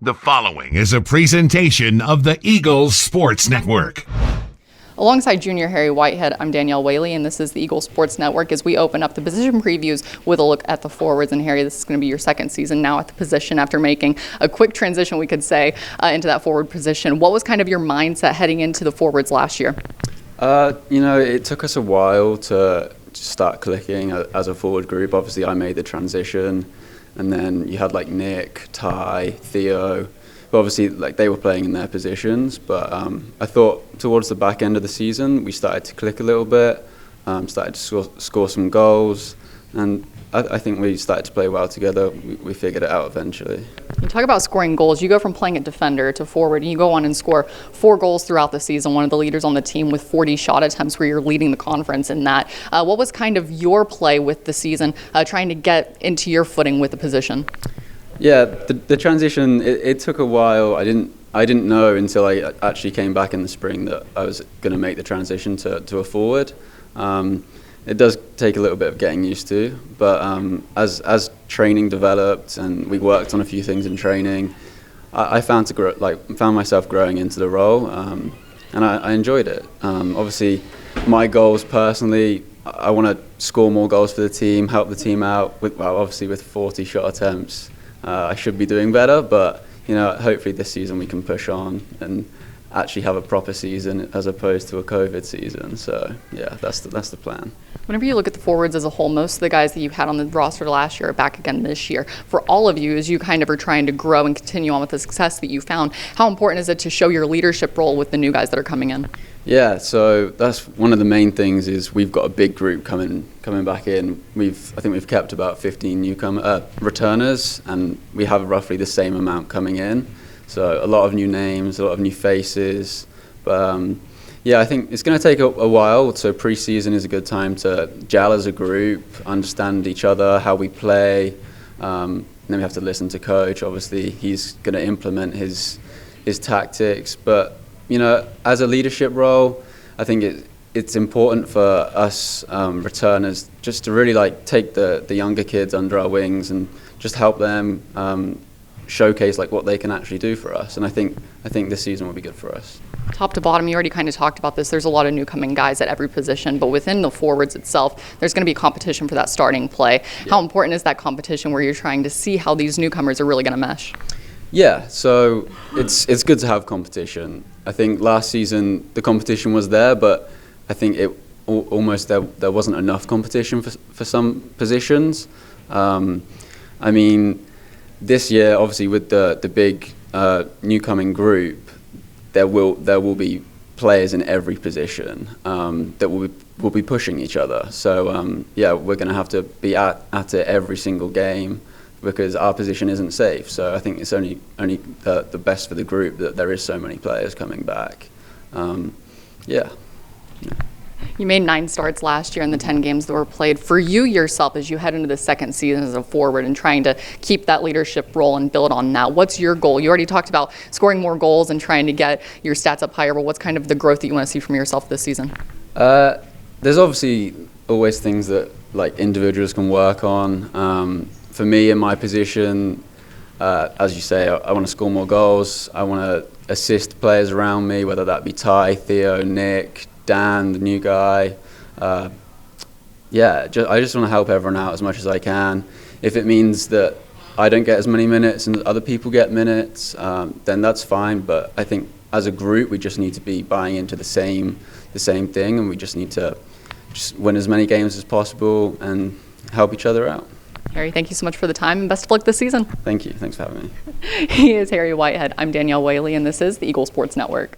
The following is a presentation of the Eagles Sports Network. Alongside junior Harry Whitehead, I'm Danielle Whaley, and this is the Eagles Sports Network as we open up the position previews with a look at the forwards. And Harry, this is going to be your second season now at the position after making a quick transition, we could say, into that forward position. What was kind of your mindset heading into the forwards last year? It took us a while to start clicking as a forward group. Obviously, I made the transition, and then you had like Nick, Ty, Theo. Obviously, like they were playing in their positions, but I thought towards the back end of the season we started to click a little bit, started to score some goals, and I think we started to play well together. We figured it out eventually. You talk about scoring goals. You go from playing at defender to forward, and you go on and score 4 goals throughout the season, one of the leaders on the team with 40 shot attempts where you're leading the conference in that. What was kind of your play with the season, trying to get into your footing with the position? Yeah, the transition, it took a while. I didn't know until I actually came back in the spring that I was going to make the transition to a forward. It does take a little bit of getting used to, but as training developed and we worked on a few things in training, I found myself growing into the role, and I enjoyed it. Obviously, my goals personally, I want to score more goals for the team, help the team out. Obviously with 40 shot attempts, I should be doing better, but hopefully this season we can push on and actually have a proper season as opposed to a COVID season. So yeah, that's the plan. Whenever you look at the forwards as a whole, most of the guys that you've had on the roster last year are back again this year. For all of you, as you kind of are trying to grow and continue on with the success that you found, how important is it to show your leadership role with the new guys that are coming in? Yeah, so that's one of the main things is we've got a big group coming back in. I think we've kept about 15 returners, and we have roughly the same amount coming in. So a lot of new names, a lot of new faces, but I think it's going to take a while. So preseason is a good time to gel as a group, understand each other, how we play. Then we have to listen to coach. Obviously, he's going to implement his tactics. But as a leadership role, I think it's important for us returners just to really take the younger kids under our wings and just help them showcase what they can actually do for us. And I think this season will be good for us. Top to bottom, you already kind of talked about this. There's a lot of new coming guys at every position, but within the forwards itself, there's going to be competition for that starting play. Yeah. How important is that competition where you're trying to see how these newcomers are really going to mesh? Yeah, so it's good to have competition. I think last season the competition was there, but I think there wasn't enough competition for some positions. This year, obviously, with the big newcoming group, there will be players in every position that will be pushing each other. So we're going to have to be at it every single game because our position isn't safe. So I think it's only the best for the group that there is so many players coming back. You made 9 starts last year in the 10 games that were played. For you yourself, as you head into the second season as a forward and trying to keep that leadership role and build on that, what's your goal? You already talked about scoring more goals and trying to get your stats up higher, but what's kind of the growth that you want to see from yourself this season? There's obviously always things that individuals can work on. For me, in my position, as you say, I want to score more goals. I want to assist players around me, whether that be Ty, Theo, Nick, Dan, the new guy. I just want to help everyone out as much as I can. If it means that I don't get as many minutes and other people get minutes, then that's fine. But I think as a group, we just need to be buying into the same thing, and we just need to just win as many games as possible and help each other out. Harry, thank you so much for the time, and best of luck this season. Thank you. Thanks for having me. He is Harry Whitehead. I'm Danielle Whaley, and this is the Eagle Sports Network.